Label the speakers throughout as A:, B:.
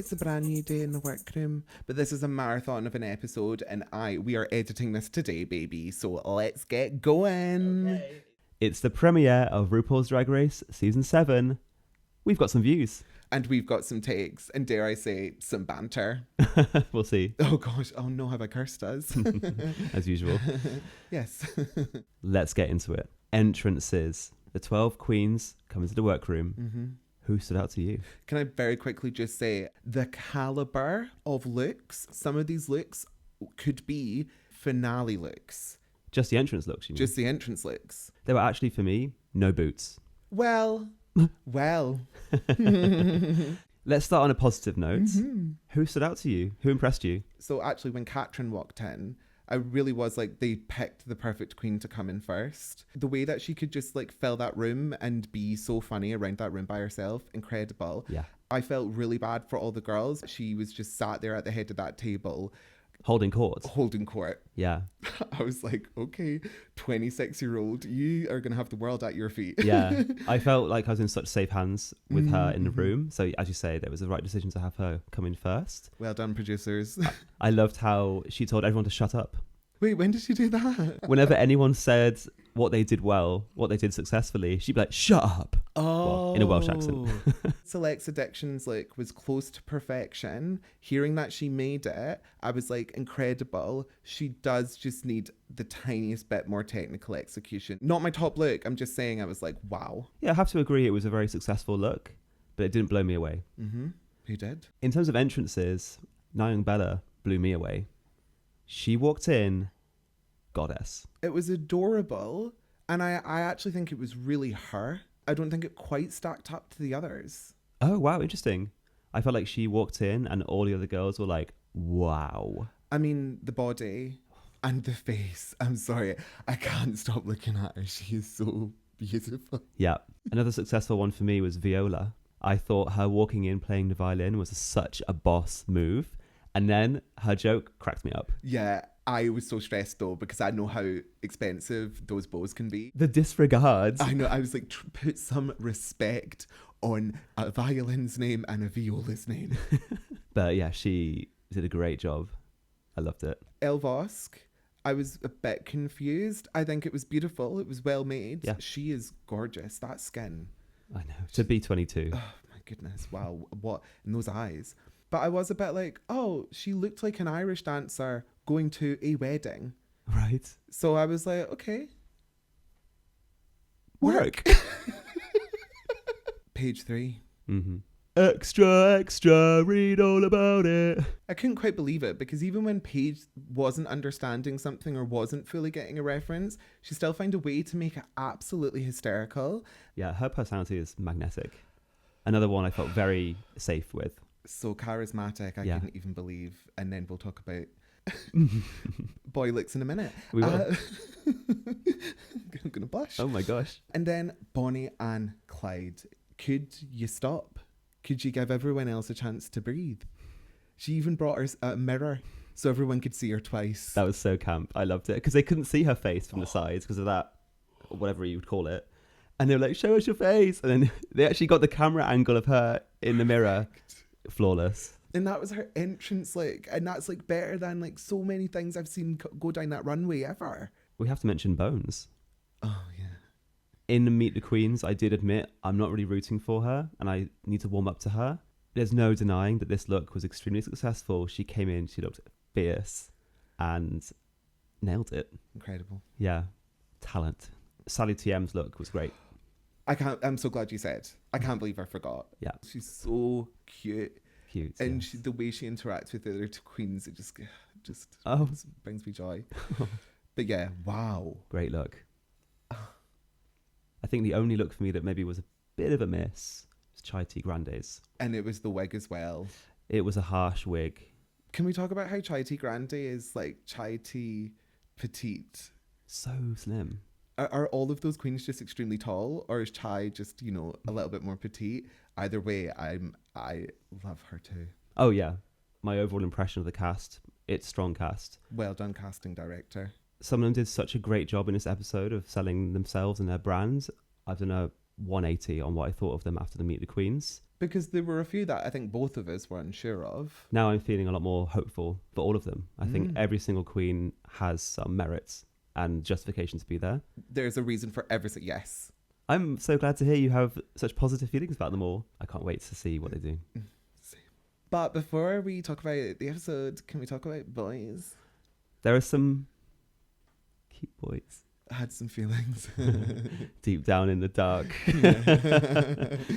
A: It's a brand new day in the workroom, but this is a marathon of an episode, and we are editing this today, baby. So let's get going.
B: Okay. It's the premiere of RuPaul's Drag Race Season 7. We've got some views.
A: And we've got some takes, and dare I say, some banter.
B: We'll see.
A: Oh gosh, oh no, have I cursed us?
B: As usual.
A: Yes.
B: Let's get into it. Entrances. The 12 queens come into the workroom.
A: Mm-hmm.
B: Who stood out to you?
A: Can I very quickly just say, the caliber of looks, some of these looks could be finale looks.
B: Just the entrance looks, you mean?
A: Just the entrance looks.
B: They were actually, for me, no boots.
A: Well.
B: Let's start on a positive note.
A: Mm-hmm.
B: Who stood out to you? Who impressed you?
A: So actually, when Katrin walked in, I really was like, they picked the perfect queen to come in first. The way that she could just like fill that room and be so funny around that room by herself, incredible.
B: Yeah.
A: I felt really bad for all the girls. She was just sat there at the head of that table.
B: Holding court. Yeah.
A: I was like, okay, 26-year-old, you are going to have the world at your feet.
B: Yeah. I felt like I was in such safe hands with her in the room. So as you say, there was the right decision to have her come in first.
A: Well done, producers.
B: I loved how she told everyone to shut up.
A: Wait, when did she do that?
B: Whenever anyone said what they did well, what they did successfully, she'd be like, shut up.
A: Oh.
B: Well, in a Welsh accent.
A: Select's Addictions like was close to perfection. Hearing that she made it, I was like, incredible. She does just need the tiniest bit more technical execution. Not my top look. I'm just saying I was like, wow.
B: Yeah, I have to agree it was a very successful look, but it didn't blow me away.
A: Mm-hmm. Who did?
B: In terms of entrances, Nia Bella blew me away. She walked in, goddess.
A: It was adorable, and I actually think it was really her. I don't think it quite stacked up to the others.
B: Oh, wow, interesting. I felt like she walked in and all the other girls were like, wow.
A: I mean, the body and the face. I'm sorry. I can't stop looking at her. She is so beautiful.
B: Yeah. Another successful one for me was Viola. I thought her walking in playing the violin was such a boss move. And then her joke cracked me up.
A: Yeah, I was so stressed though, because I know how expensive those bows can be.
B: The disregard.
A: I know, I was like, put some respect on a violin's name and a viola's name.
B: But yeah, she did a great job. I loved it.
A: Elvosk, I was a bit confused. I think it was beautiful. It was well made.
B: Yeah.
A: She is gorgeous. That skin.
B: I know. To be 22.
A: Oh my goodness. Wow. What? And those eyes. But I was a bit like, oh, she looked like an Irish dancer going to a wedding.
B: Right.
A: So I was like, okay.
B: Work.
A: Page 3.
B: Mm-hmm. Extra, read all about it.
A: I couldn't quite believe it, because even when Paige wasn't understanding something or wasn't fully getting a reference, she still found a way to make it absolutely hysterical.
B: Yeah, her personality is magnetic. Another one I felt very safe with.
A: So charismatic, I couldn't even believe. And then we'll talk about boy looks in a minute.
B: We will.
A: I'm going to blush.
B: Oh my gosh.
A: And then Bonnie and Clyde. Could you stop? Could you give everyone else a chance to breathe? She even brought her a mirror so everyone could see her twice.
B: That was so camp. I loved it. Because they couldn't see her face from the sides because of that, whatever you would call it. And they were like, show us your face. And then they actually got the camera angle of her in the mirror. Flawless.
A: And that was her entrance, like, and that's like better than like so many things I've seen go down that runway ever.
B: We have to mention Bones.
A: Oh yeah.
B: In Meet the Queens, I did admit I'm not really rooting for her and I need to warm up to her. There's no denying that this look was extremely successful. She came in, she looked fierce and nailed it.
A: Incredible.
B: Yeah. Talent. Sally TM's look was great.
A: I'm so glad you said. I can't believe I forgot.
B: Yeah.
A: She's so cute.
B: Cute.
A: And
B: yes.
A: the way she interacts with the other two queens, it just brings me joy. But yeah, wow.
B: Great look. I think the only look for me that maybe was a bit of a miss was Chai Tea Grande's.
A: And it was the wig as well.
B: It was a harsh wig.
A: Can we talk about how Chai Tea Grande is like Chai Tea Petite?
B: So slim.
A: Are all of those queens just extremely tall, or is Chai just, a little bit more petite? Either way, I love her too.
B: Oh yeah. My overall impression of the cast, it's strong cast.
A: Well done, casting director.
B: Some of them did such a great job in this episode of selling themselves and their brands. I've done a 180 on what I thought of them after the Meet the Queens.
A: Because there were a few that I think both of us were unsure of.
B: Now I'm feeling a lot more hopeful for all of them. I think every single queen has some merits and justification to be there.
A: There's a reason for everything. Yes.
B: I'm so glad to hear you have such positive feelings about them all. I can't wait to see what they do.
A: But before we talk about the episode, can we talk about boys?
B: There are some cute boys.
A: I had some feelings.
B: Deep down in the dark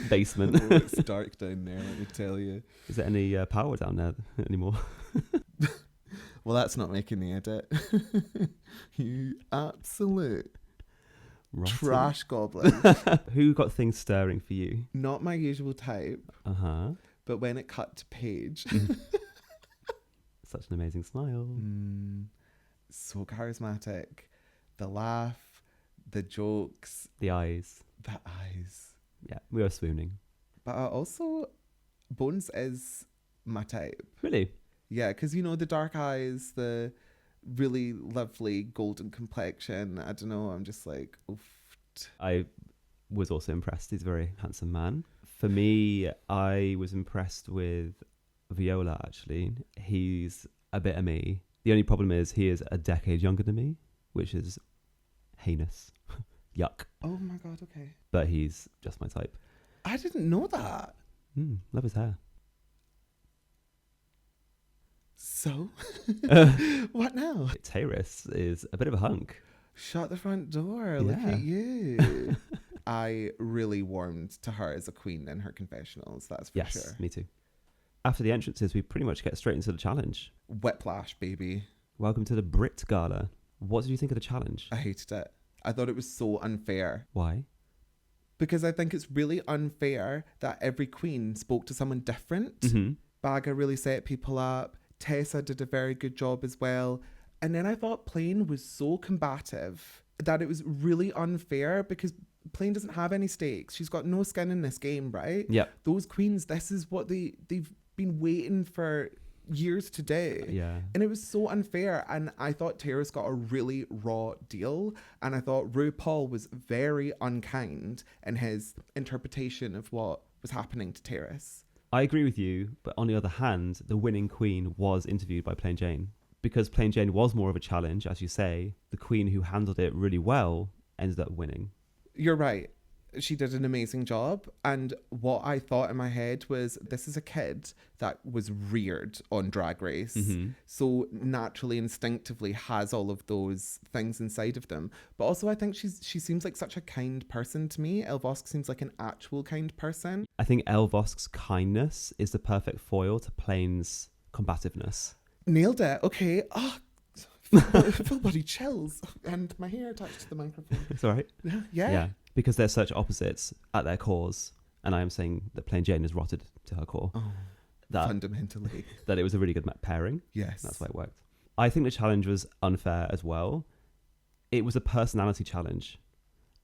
B: basement.
A: Oh, it's dark down there, let me tell you.
B: Is there any power down there anymore?
A: Well, that's not making the edit. You absolute
B: Rotten.
A: trash goblin.
B: Who got things stirring for you?
A: Not my usual type,
B: Uh-huh.
A: but when it cut to Paige.
B: Such an amazing smile.
A: So charismatic. The laugh, the jokes,
B: The eyes.
A: the eyes.
B: Yeah, we were swooning.
A: But also, Bones is my type.
B: Really?
A: Yeah, because you know, the dark eyes, the really lovely golden complexion. I don't know, I'm just like, oof.
B: I was also impressed. He's a very handsome man. For me, I was impressed with Viola, actually. He's a bit of me. The only problem is he is a decade younger than me, which is heinous. Yuck.
A: Oh my God, okay.
B: But he's just my type.
A: I didn't know that.
B: Love his hair.
A: So? What now?
B: Tyrus is a bit of a hunk.
A: Shut the front door. Look
B: Yeah.
A: at you. I really warmed to her as a queen in her confessionals, that's for
B: Yes,
A: sure.
B: me too. After the entrances, we pretty much get straight into the challenge.
A: Whiplash, baby.
B: Welcome to the Brit Gala. What did you think of the challenge?
A: I hated it. I thought it was so unfair.
B: Why?
A: Because I think it's really unfair that every queen spoke to someone different.
B: Mm-hmm.
A: Baga really set people up. Tessa did a very good job as well. And then I thought Plain was so combative that it was really unfair because Plain doesn't have any stakes. She's got no skin in this game, right?
B: Yep.
A: Those queens, this is what they've been waiting for years to do.
B: Yeah.
A: And it was so unfair. And I thought Terrace got a really raw deal. And I thought RuPaul was very unkind in his interpretation of what was happening to Terrace.
B: I agree with you, but on the other hand, the winning queen was interviewed by Plain Jane. Because Plain Jane was more of a challenge, as you say, the queen who handled it really well ended up winning.
A: You're right. She did an amazing job. And what I thought in my head was, this is a kid that was reared on Drag Race.
B: Mm-hmm.
A: So naturally, instinctively has all of those things inside of them. But also I think she seems like such a kind person to me. Elle Vosk seems like an actual kind person.
B: I think Elle Vosk's kindness is the perfect foil to Plain's combativeness.
A: Nailed it. Okay. Oh, full body chills. And my hair touched the microphone.
B: It's all right.
A: Yeah.
B: Yeah, because they're such opposites at their cores. And I am saying that Plain Jane is rotted to her core.
A: Oh, fundamentally.
B: That it was a really good pairing.
A: Yes.
B: That's why it worked. I think the challenge was unfair as well. It was a personality challenge,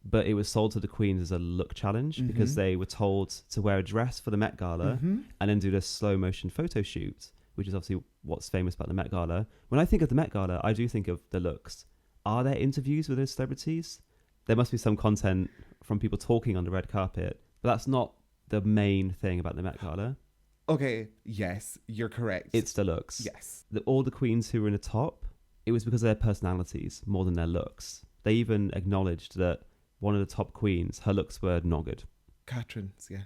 B: but it was sold to the queens as a look challenge because they were told to wear a dress for the Met Gala and then do this slow motion photo shoot, which is obviously what's famous about the Met Gala. When I think of the Met Gala, I do think of the looks. Are there interviews with those celebrities? There must be some content from people talking on the red carpet, but that's not the main thing about the Met Gala.
A: Okay, yes, you're correct.
B: It's the looks.
A: Yes.
B: All the queens who were in the top, it was because of their personalities more than their looks. They even acknowledged that one of the top queens, her looks were not good.
A: Catherine's, yeah.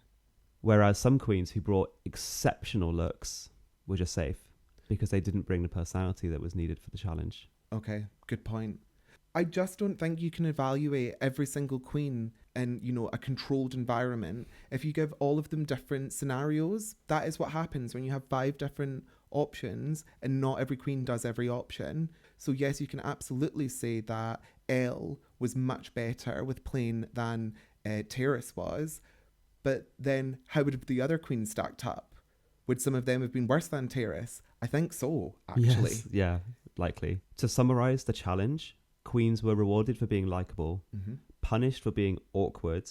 B: Whereas some queens who brought exceptional looks were just safe because they didn't bring the personality that was needed for the challenge.
A: Okay, good point. I just don't think you can evaluate every single queen in, a controlled environment. If you give all of them different scenarios, that is what happens when you have 5 different options and not every queen does every option. So yes, you can absolutely say that Elle was much better with Plain than Terrace was. But then how would the other queens stacked up? Would some of them have been worse than Terrace? I think so, actually.
B: Yes, yeah, likely. To summarise the challenge, queens were rewarded for being likeable, punished for being awkward,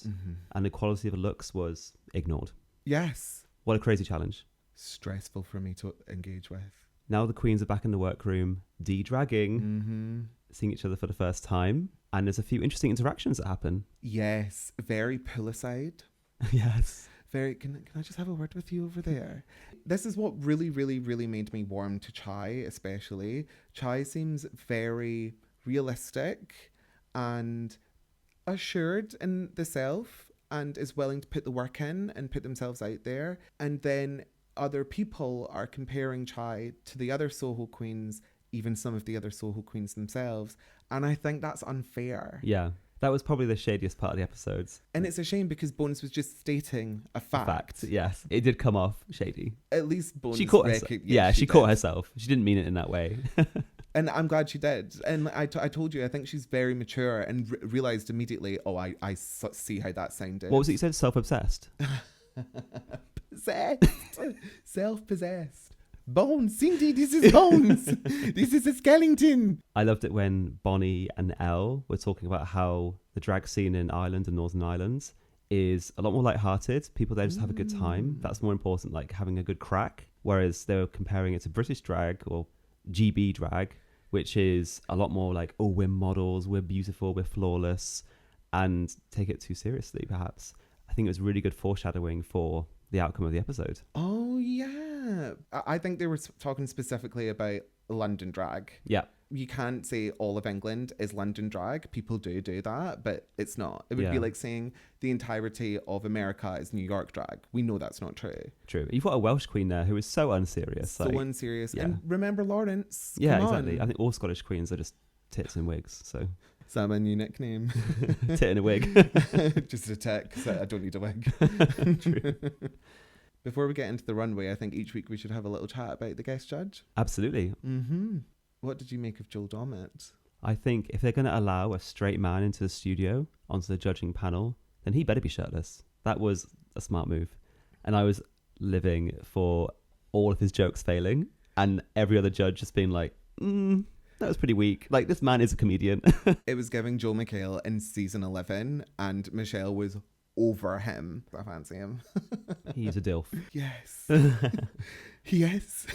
B: and the quality of the looks was ignored.
A: Yes.
B: What a crazy challenge.
A: Stressful for me to engage with.
B: Now the queens are back in the workroom, de-dragging, seeing each other for the first time, and there's a few interesting interactions that happen.
A: Yes, very poolside.
B: Yes.
A: very, can I just have a word with you over there? This is what really, really, really made me warm to Chai, especially. Chai seems very realistic and assured in the self and is willing to put the work in and put themselves out there. And then other people are comparing Chai to the other Soho queens, even some of the other Soho queens themselves. And I think that's unfair.
B: Yeah. That was probably the shadiest part of the episodes.
A: And it's a shame because Bones was just stating a fact.
B: Yes. It did come off shady.
A: At least Bones
B: She caught herself. She caught herself. She didn't mean it in that way.
A: And I'm glad she did. And I told you, I think she's very mature and realised immediately, I see how that sounded.
B: What was it you said? Self-obsessed?
A: Possessed. Self-possessed. Bones, Cindy, this is Bones. This is a skeleton.
B: I loved it when Bonnie and Elle were talking about how the drag scene in Ireland and Northern Ireland is a lot more lighthearted. People there just have a good time. That's more important, like having a good crack. Whereas they were comparing it to British drag or GB drag, which is a lot more like, oh, we're models, we're beautiful, we're flawless, and take it too seriously, perhaps. I think it was really good foreshadowing for the outcome of the episode.
A: Oh, yeah. I think they were talking specifically about London drag.
B: Yeah.
A: You can't say all of England is London drag. People do that, but it's not. It would be like saying the entirety of America is New York drag. We know that's not true.
B: True. You've got a Welsh queen there who is so unserious.
A: So unserious. Yeah. And remember Lawrence.
B: Yeah,
A: Come
B: exactly.
A: on.
B: I think all Scottish queens are just tits in wigs. So
A: is that my new nickname?
B: Tit in a wig.
A: Just a tick, so I don't need a wig.
B: True.
A: Before we get into the runway, I think each week we should have a little chat about the guest judge.
B: Absolutely.
A: Mm-hmm. What did you make of Joel Dommett?
B: I think if they're going to allow a straight man into the studio, onto the judging panel, then he better be shirtless. That was a smart move. And I was living for all of his jokes failing and every other judge just being like, that was pretty weak. Like, this man is a comedian.
A: It was giving Joel McHale in season 11 and Michelle was over him. I fancy him.
B: He's a dilf.
A: Yes. Yes.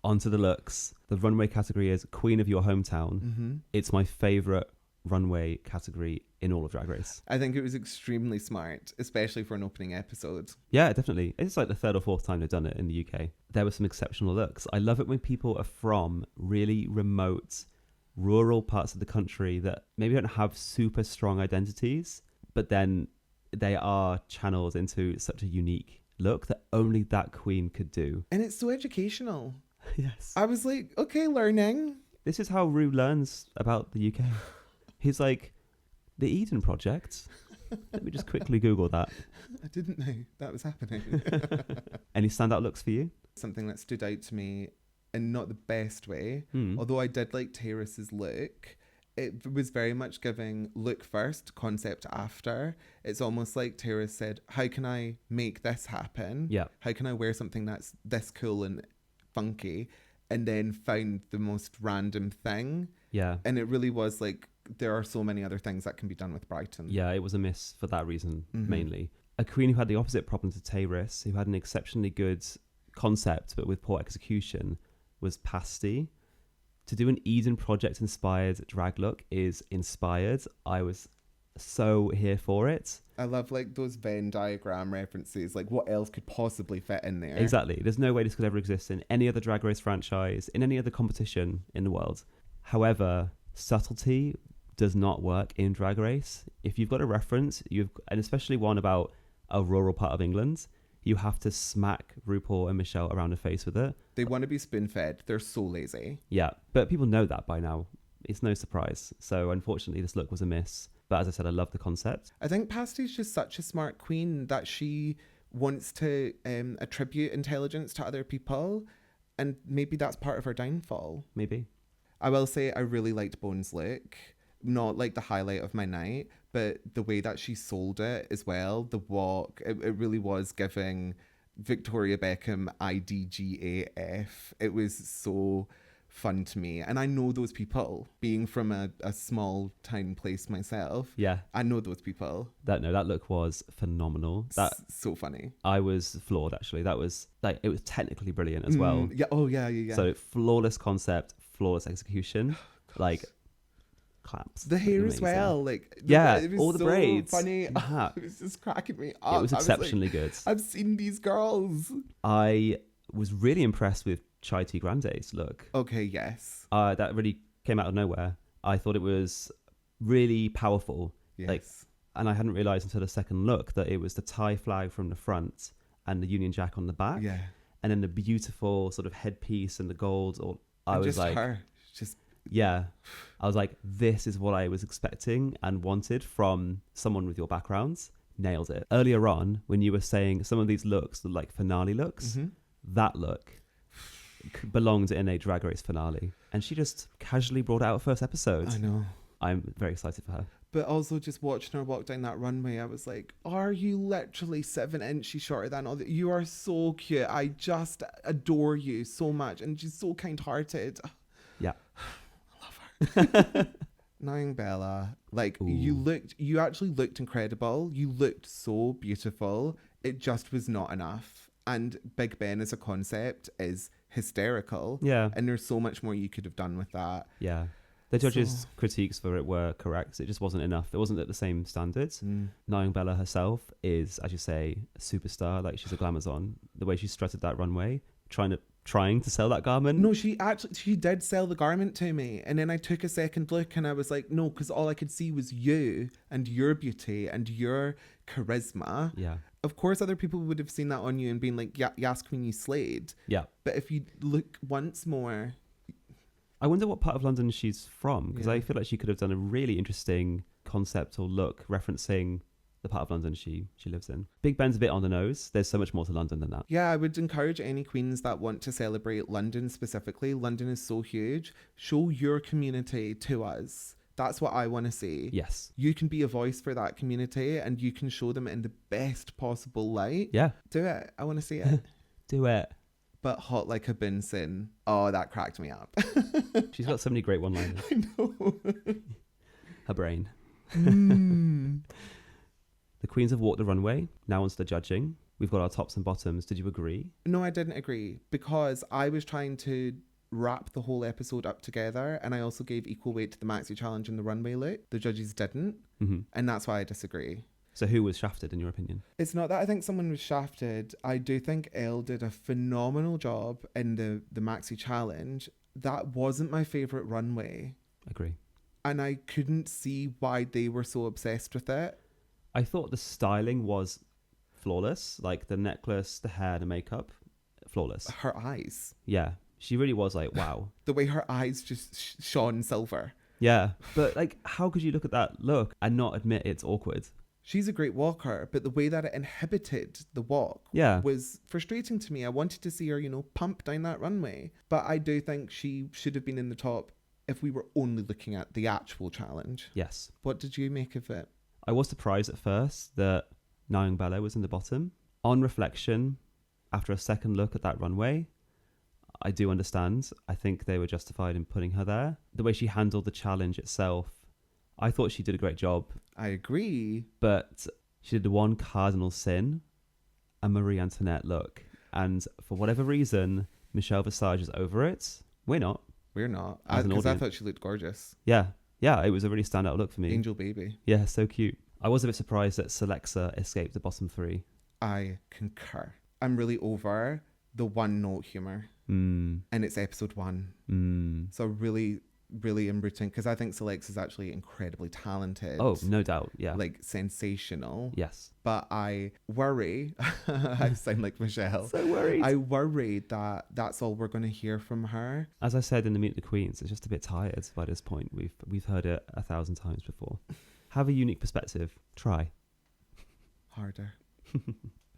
B: Onto the looks. The runway category is Queen of Your Hometown.
A: Mm-hmm.
B: It's my favourite runway category in all of Drag Race.
A: I think it was extremely smart, especially for an opening episode.
B: Yeah, definitely. It's like the third or fourth time they've done it in the UK. There were some exceptional looks. I love it when people are from really remote, rural parts of the country that maybe don't have super strong identities, but then they are channeled into such a unique look that only that queen could do.
A: And it's so educational.
B: Yes.
A: I was like, okay, learning.
B: This is how Ru learns about the UK. He's like, the Eden Project. Let me just quickly Google that.
A: I didn't know that was happening.
B: Any standout looks for you?
A: Something that stood out to me in not the best way,
B: Hmm.
A: although I did like Terrace's look. It was very much giving look first, concept after. It's almost like Terrace said, how can I make this happen?
B: Yeah.
A: How can I wear something that's this cool and funky? And then found the most random thing.
B: Yeah.
A: And it really was like, there are so many other things that can be done with Brighton.
B: Yeah, it was a miss for that reason,
A: Mm-hmm.
B: mainly. A queen who had the opposite problem to Terrace, who had an exceptionally good concept, but with poor execution, was Pasty. To do an Eden Project inspired drag look is inspired. I was so here for it.
A: I love like those Venn diagram references, like what else could possibly fit in there?
B: Exactly. There's no way this could ever exist in any other Drag Race franchise, in any other competition in the world. However, subtlety does not work in Drag Race. If you've got a reference, and especially one about a rural part of England, you have to smack RuPaul and Michelle around the face with it.
A: They want to be spoon-fed. They're so lazy.
B: Yeah, but people know that by now. It's no surprise. So unfortunately, this look was a miss. But as I said, I love the concept.
A: I think Pasty's just such a smart queen that she wants to attribute intelligence to other people. And maybe that's part of her downfall.
B: Maybe.
A: I will say I really liked Bones' look. Not like the highlight of my night, but the way that she sold it as well. The walk, it really was giving Victoria Beckham IDGAF. It was so fun to me. And I know those people, being from a small town place myself.
B: Yeah.
A: I know those people.
B: That look was phenomenal.
A: So funny.
B: I was floored, actually. That was like, it was technically brilliant as well.
A: Yeah. Oh, yeah.
B: So flawless concept, flawless execution. Like, claps.
A: The hair as
B: Amazing.
A: well, like
B: Yeah,
A: it was
B: all the
A: so
B: braids.
A: funny.
B: Yeah.
A: It was just cracking me up.
B: It was
A: I
B: exceptionally good.
A: I've seen these girls.
B: I was really impressed with Chai Tea Grande's look.
A: Okay, yes,
B: That really came out of nowhere. I thought it was really powerful.
A: yes.
B: Like, and I hadn't realised until the second look that it was the Thai flag from the front and the Union Jack on the back.
A: Yeah.
B: And then the beautiful sort of headpiece and the gold. I
A: And
B: was
A: just
B: like,
A: her, just
B: yeah. I was like, this is what I was expecting and wanted from someone with your backgrounds. Nailed it. Earlier on, when you were saying some of these looks look like finale looks, that look belonged in a Drag Race finale. And she just casually brought out first episode.
A: I know.
B: I'm very excited for her.
A: But also just watching her walk down that runway, I was like, are you literally 7 inches shorter than all that? You are so cute. I just adore you so much. And she's so kind-hearted.
B: Yeah.
A: I love her. Knave Bella, like,
B: Ooh.
A: you actually looked incredible. You looked so beautiful. It just was not enough. And Big Ben as a concept is hysterical.
B: Yeah.
A: And there's so much more you could have done with that.
B: Yeah. The judges' critiques for it were correct. It just wasn't enough. It wasn't at the same standards. Knave Bella herself is, as you say, a superstar. Like, she's a glamazon. The way she strutted that runway, trying to sell that garment.
A: No, she did sell the garment to me. And then I took a second look and I was like, no, because all I could see was you and your beauty and your charisma.
B: Yeah.
A: Of course, other people would have seen that on you and been like, yeah, yes, Queen, you slayed.
B: Yeah.
A: But if you look once more...
B: I wonder what part of London she's from, because
A: Yeah.
B: I feel like she could have done a really interesting concept or look referencing the part of London she lives in. Big Ben's a bit on the nose. There's so much more to London than that.
A: Yeah, I would encourage any queens that want to celebrate London specifically. London is so huge. Show your community to us. That's what I want to see.
B: Yes.
A: You can be a voice for that community and you can show them in the best possible light.
B: Yeah.
A: Do it. I want to see it.
B: Do it.
A: But hot like a Benson. Oh, that cracked me up.
B: She's got so many great one-liners.
A: I know.
B: Her brain. The queens have walked the runway. Now onto the judging. We've got our tops and bottoms. Did you agree?
A: No, I didn't agree because I was trying to wrap the whole episode up together and I also gave equal weight to the maxi challenge and the runway look. The judges didn't. And that's why I disagree.
B: So who was shafted in your opinion?
A: It's not that I think someone was shafted. I do think Elle did a phenomenal job in the maxi challenge. That wasn't my favourite runway.
B: Agree.
A: And I couldn't see why they were so obsessed with it.
B: I thought the styling was flawless. Like the necklace, the hair, the makeup, flawless.
A: Her eyes.
B: Yeah. She really was like, wow.
A: The way her eyes just shone silver.
B: Yeah. But like, how could you look at that look and not admit it's awkward?
A: She's a great walker, but the way that it inhibited the walk was frustrating to me. I wanted to see her, pump down that runway. But I do think she should have been in the top if we were only looking at the actual challenge.
B: Yes.
A: What did you make of it?
B: I was surprised at first that Knave Bella was in the bottom. On reflection, after a second look at that runway, I do understand. I think they were justified in putting her there. The way she handled the challenge itself, I thought she did a great job.
A: I agree.
B: But she did the one cardinal sin, a Marie Antoinette look. And for whatever reason, Michelle Visage is over it. We're not.
A: We're not.
B: As an
A: Because I
B: audience.
A: thought she looked gorgeous.
B: Yeah. Yeah, it was a really standout look for me.
A: Angel baby.
B: Yeah, so cute. I was a bit surprised that Selexa escaped the bottom three.
A: I concur. I'm really over the one note humour. And it's episode 1. So really, really am rooting because I think Selex is actually incredibly talented.
B: Oh, no doubt. Yeah.
A: Like sensational.
B: Yes.
A: But I worry, I sound like Michelle.
B: So worried.
A: I worry that that's all we're going to hear from her.
B: As I said in the Meet the Queens, it's just a bit tired by this point. We've heard it 1,000 times before. Have a unique perspective. Try.
A: Harder.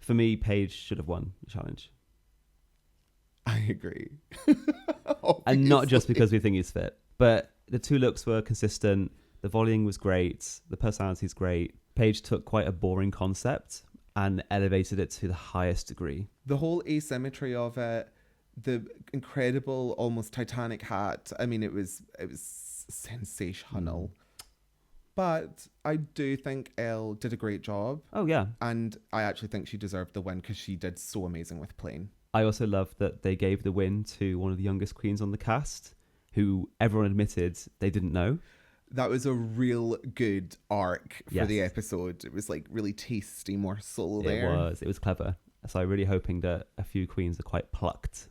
B: For me, Paige should have won the challenge.
A: I agree.
B: And not just because we think he's fit, but the two looks were consistent. The volleying was great. The personality's great. Paige took quite a boring concept and elevated it to the highest degree.
A: The whole asymmetry of it, the incredible, almost Titanic hat. I mean, it was sensational. But I do think Elle did a great job.
B: Oh, yeah.
A: And I actually think she deserved the win because she did so amazing with Plain.
B: I also love that they gave the win to one of the youngest queens on the cast, who everyone admitted they didn't know.
A: That was a real good arc for
B: Yes.
A: the episode. It was like really tasty morsel
B: It
A: there.
B: was clever. So I'm really hoping that a few queens are quite plucked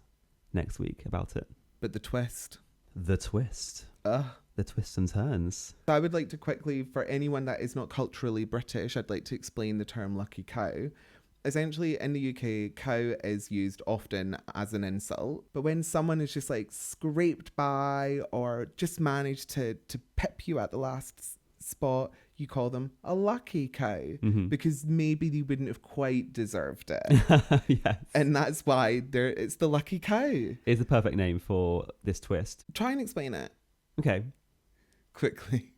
B: next week about it.
A: But the twist.
B: The twist.
A: Ugh.
B: The twists and turns.
A: So I would like to quickly, for anyone that is not culturally British, I'd like to explain the term lucky cow. Essentially, in the UK, cow is used often as an insult. But when someone is just like scraped by or just managed to pip you at the last spot, you call them a lucky cow because maybe they wouldn't have quite deserved it.
B: Yes.
A: And that's why it's the lucky cow.
B: It's the perfect name for this twist.
A: Try and explain it
B: Okay.
A: quickly.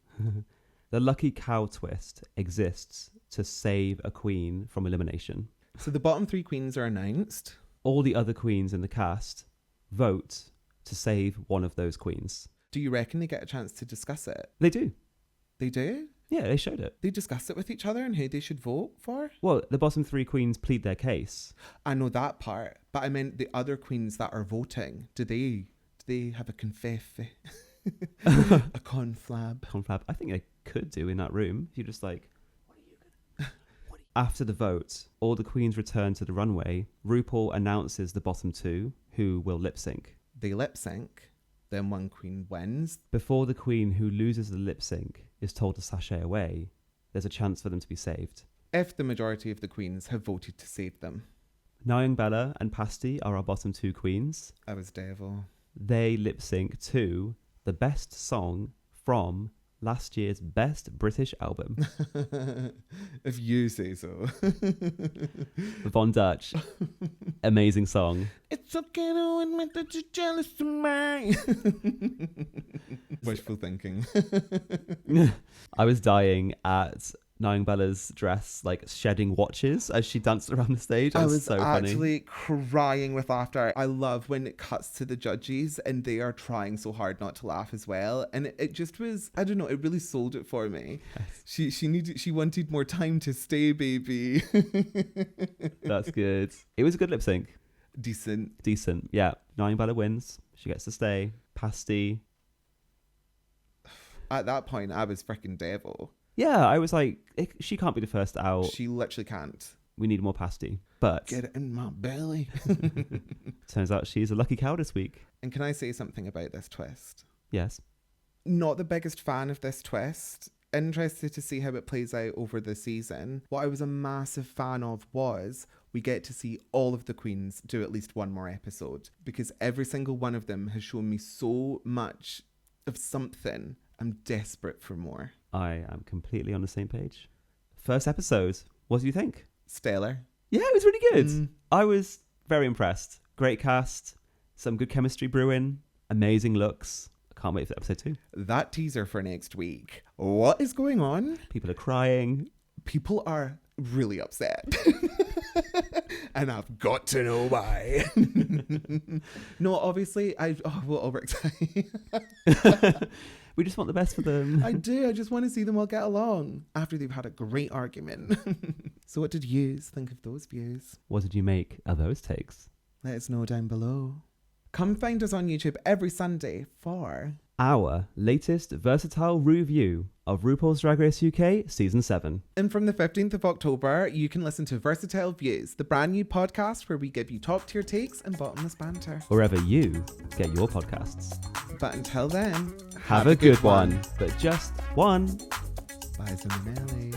B: The lucky cow twist exists to save a queen from elimination.
A: So the bottom 3 queens are announced.
B: All the other queens in the cast vote to save one of those queens.
A: Do you reckon they get a chance to discuss it?
B: They do.
A: They do?
B: Yeah, they showed it.
A: They discuss it with each other and who they should vote for?
B: Well, the bottom 3 queens plead their case.
A: I know that part, but I meant the other queens that are voting. Do they have a confefe? A conflab?
B: Conflab. I think they could do in that room if you just like, what are you gonna... After the vote, all the queens return to the runway. RuPaul announces the bottom 2 who will lip sync.
A: They lip sync, then one queen wins.
B: Before the queen who loses the lip sync is told to sashay away, there's a chance for them to be saved.
A: If the majority of the queens have voted to save them.
B: Nyang Bella and Pasty are our bottom 2 queens.
A: I was devil.
B: They lip sync to the best song from last year's best British album.
A: If you say so.
B: Von Dutch. Amazing song.
A: It's okay to admit that you're jealous of me. Wishful thinking.
B: I was dying at Nyang Bella's dress, like shedding watches as she danced around the stage.
A: I was
B: so funny.
A: actually crying with laughter. I love when it cuts to the judges and they are trying so hard not to laugh as well. And it just was, I don't know, it really sold it for me. Yes. She wanted more time to stay, baby.
B: That's good. It was a good lip sync.
A: Decent.
B: Yeah. Nyang Bella wins. She gets to stay. Pasty.
A: At that point, I was freaking devil.
B: Yeah, I was like, she can't be the first out.
A: She literally can't.
B: We need more Pasty. But
A: get it in my belly.
B: Turns out she's a lucky cow this week.
A: And can I say something about this twist?
B: Yes.
A: Not the biggest fan of this twist. Interested to see how it plays out over the season. What I was a massive fan of was we get to see all of the queens do at least one more episode, because every single one of them has shown me so much of something. I'm desperate for more.
B: I am completely on the same page. First episode, what do you think?
A: Stellar.
B: Yeah, it was really good. I was very impressed. Great cast, some good chemistry brewing, amazing looks. I can't wait for episode 2.
A: That teaser for next week. What is going on?
B: People are crying.
A: People are really upset. And I've got to know why. No, obviously, we'll all work time.
B: We just want the best for them.
A: I do. I just want to see them all get along after they've had a great argument. So what did you think of those views?
B: What did you make of those takes?
A: Let us know down below. Come find us on YouTube every Sunday for
B: our latest versatile review of RuPaul's Drag Race UK Season 7.
A: And from the 15th of October, you can listen to Versatile Views, the brand new podcast where we give you top tier takes and bottomless banter.
B: Wherever you get your podcasts.
A: But until then,
B: have a good one. But just one.
A: Bye, Zoom Nelly.